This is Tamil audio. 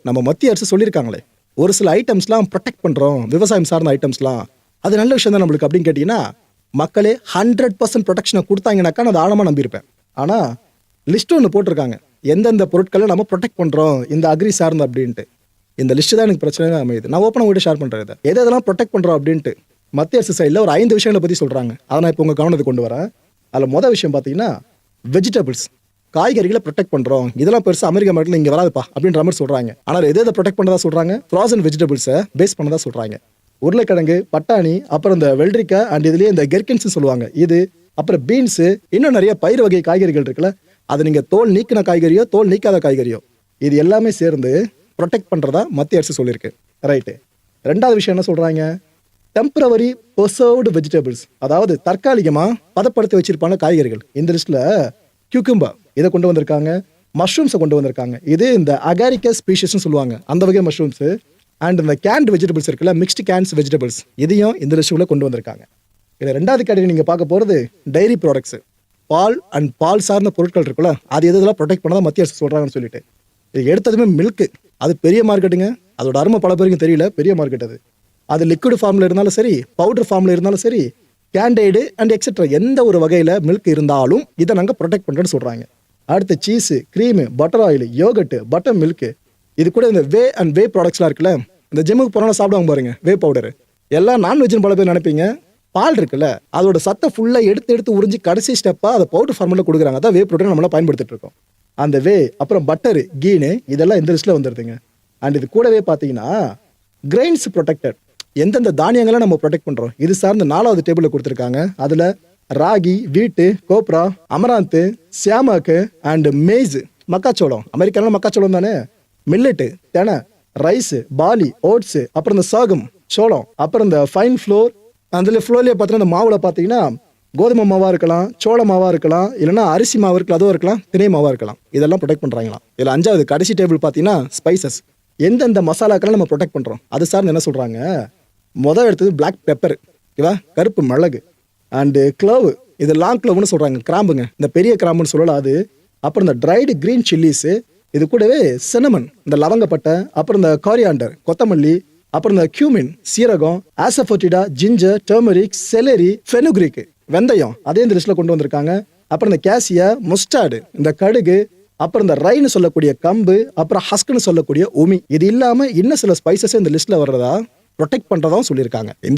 நம்ம மத்திய அரசு சொல்லியிருக்காங்களே, ஒரு சில ஐட்டம்ஸ்லாம் ப்ரொடெக்ட் பண்றோம், விவசாயம் சார்ந்த ஐட்டம்ஸ்லாம். அது நல்ல விஷயம் தான் நம்மளுக்கு அப்படின்னு கேட்டீங்கன்னா, மக்களே 100% ப்ரொடெக்ஷனை கொடுத்தாங்கனாக்கா நான் அதை ஆழமா நம்பியிருப்பேன். ஆனா லிஸ்ட் ஒன்று போட்டிருக்காங்க, எந்தெந்த பொருட்களை நம்ம ப்ரொடெக்ட் பண்றோம் இந்த அக்ரி சார்ந்த அப்படின்ட்டு. இந்த லிஸ்ட் தான் எனக்கு பிரச்சனை அமையுது. நான் ஓப்பனாக உங்கள்கிட்ட ஷேர் பண்றேன். இதை எதெல்லாம் ப்ரொடெக்ட் பண்றோம் அப்படின்ட்டு மத்திய அரசு சைடில் ஒரு 5 விஷயங்களை பத்தி சொல்றாங்க. அதை நான் இப்போ உங்க கவனத்துக்கு கொண்டு வரேன். அதில் மொதல் விஷயம் பார்த்தீங்கன்னா, வெஜிடபிள்ஸ், காய்கறிகளை ப்ரொடெக்ட் பண்றோம். இதெல்லாம் பெருசா அமெரிக்கா மார்க்கெட்ல இங்க வராதுப்பா அப்படின்ற மாதிரி சொல்றாங்க. ஆனால் எதை ப்ரொடெக்ட் பண்ணதா சொல்றாங்க? ஃப்ரோசன் வெஜிடபிள்ஸை பேஸ் பண்ணதா சொல்றாங்க. உருளைக்கிழங்கு, பட்டாணி, அப்புறம் இந்த வெள்ளரிக்காய் அண்ட் இதுலயே இந்த கெர்கின்ஸ் சொல்லுவாங்க இது, அப்புறம் பீன்ஸ், இன்னும் நிறைய பயிர் வகை காய்கறிகள் இருக்குல்ல, அது நீங்க தோல் நீக்கின காய்கறியோ தோல் நீக்காத காய்கறியோ இது எல்லாமே சேர்ந்து ப்ரொடெக்ட் பண்றதா மத்திய அரசு சொல்லியிருக்கு. ரைட்டு. ரெண்டாவது விஷயம் என்ன சொல்றாங்க? டெம்பரவரி ப்ரிசர்வ்டு வெஜிடபிள்ஸ், அதாவது தற்காலிகமா பதப்படுத்தி வச்சிருப்பாங்க காய்கறிகள். இந்த லிஸ்ட்ல கியூக்கும்பா இதை கொண்டு வந்திருக்காங்க, மஷ்ரூம்ஸை கொண்டு வந்திருக்காங்க. இது இந்த அகாரிக்கஸ் ஸ்பீஷிஸ்னு சொல்லுவாங்க, அந்த வகை மஷ்ரூம்ஸ். அண்ட் இந்த கேன்ட் வெஜிடபிள்ஸ் இருக்குல்ல, மிக்ஸ்டு கேன்ஸ் வெஜிடபிள்ஸ், இதையும் இந்த லிஸ்ட்டுக்குள்ள கொண்டு வந்திருக்காங்க. இதில் ரெண்டாவது கேட்டகரி நீங்கள் பார்க்க போகிறது diary products, ball and ball சார்ந்த பொருட்கள் இருக்குல்ல, அது எதெல்லாம் ப்ரொடெக்ட் பண்ணதான் மத்திய அரசு சொல்கிறாங்கன்னு சொல்லிட்டு. இது எடுத்ததுமே மில்க்கு, அது பெரிய மார்க்கெட்டுங்க. அதோட அருமை பல பேருக்கு தெரியல, பெரிய மார்க்கெட் அது. அது லிக்விட் ஃபார்மில் இருந்தாலும் சரி, பவுடர் ஃபார்மில் இருந்தாலும் சரி, கேண்டைடு அண்ட் எக்ஸெட்ரா எந்த ஒரு வகையில் மில்க் இருந்தாலும் இதை நாங்கள் ப்ரொடெக்ட் பண்ணுறேன்னு சொல்கிறாங்க. அடுத்து cheese, cream, butter oil, yogurt, butter milk, இது கூட இந்த வே அண்ட் வே ப்ராடக்ட்ஸ்லாம் இருக்குல்ல, இந்த ஜிம்முக்கு போனால் சாப்பிடுவாங்க பாருங்க வே பவுடர், எல்லாம் நான்வெஜ்னு பல பேர் நினைப்பீங்க. பால் இருக்குல்ல, அதோட சத்தை ஃபுல்லாக எடுத்து உறிஞ்சி கடைசி ஸ்டெப்பாக அதை பவுடர் ஃபார்மில் கொடுக்குறாங்க. அதான் வே ப்ரோட்டீன் நம்மளாம் பயன்படுத்திட்டு இருக்கோம். அந்த வே, அப்புறம் பட்டரு, கீனு, இதெல்லாம் இந்த லிஸ்ட்டில் வந்துடுதுங்க. அண்ட் இது கூடவே பார்த்தீங்கன்னா கிரெயின்ஸ் ப்ரொடெக்டட், எந்தெந்த தானியங்களை நம்ம ப்ரொடெக்ட் பண்ணுறோம் இது சார்ந்த 4வது டேபிளில் கொடுத்துருக்காங்க. அதில் ராகி, வீட்டு, கோப்ரா, அமராந்து, சியாமாக்கு அண்ட் மேய்ஸ், மக்காச்சோளம், அமெரிக்காவில் மக்காச்சோளம் தானே, மில்லட்டு, தெனை, ரைஸு, பாலி, ஓட்ஸு, அப்புறம் இந்த சாகம், சோளம், அப்புறம் இந்த ஃபைன் ஃப்ளோர். அதில் ஃப்ளோர்லேயே பார்த்தீங்கன்னா இந்த மாவில் பார்த்தீங்கன்னா கோதுமை மாவாக இருக்கலாம், சோள மாவாக இருக்கலாம், இல்லைனா அரிசி மாவு இருக்கலாம், அதுவும் இருக்கலாம், திணை மாவாக இருக்கலாம். இதெல்லாம் ப்ரொடெக்ட் பண்ணுறாங்களாம். இதில் 5வது கடைசி டேபிள் பார்த்தீங்கன்னா ஸ்பைசஸ், எந்தெந்த மசாலாக்கெல்லாம் நம்ம ப்ரொடெக்ட் பண்ணுறோம் அது சார்ந்து என்ன சொல்கிறாங்க? முதல் எடுத்தது பிளாக் பெப்பர், ஓகேவா, கருப்பு மிளகு, அண்டு க்ளோவு, இது லாங் க்ளோவ்னு சொல்கிறாங்க, கிராம்புங்க, இந்த பெரிய கிராம்புன்னு சொல்லலாம் அது. அப்புறம் இந்த ட்ரைடு க்ரீன் சில்லிஸு, இது கூடவே சினமன், இந்த லவங்கப்பட்டை, அப்புறம் இந்த காரியாண்டர், கொத்தமல்லி, அப்புறம் இந்த கியூமின், சீரகம், ஆசஃபோட்டிடா, ஜிஞ்சர், டர்மரிக், செலரி, ஃபெனுக்ரிக், வெந்தயம், அதே இந்த லிஸ்ட்டில் கொண்டு வந்திருக்காங்க. அப்புறம் இந்த கேசியா, முஸ்டார்டு, இந்த கடுகு, அப்புறம் இந்த ரைன்னு சொல்லக்கூடிய கம்பு, அப்புறம் ஹஸ்க்னு சொல்லக்கூடிய உமி, இது இல்லாமல் இன்னும் சில ஸ்பைசஸ் இந்த லிஸ்ட்டில் வர்றதா ப்ரொடெக்ட் பண்ணுறதாவும் சொல்லியிருக்காங்க.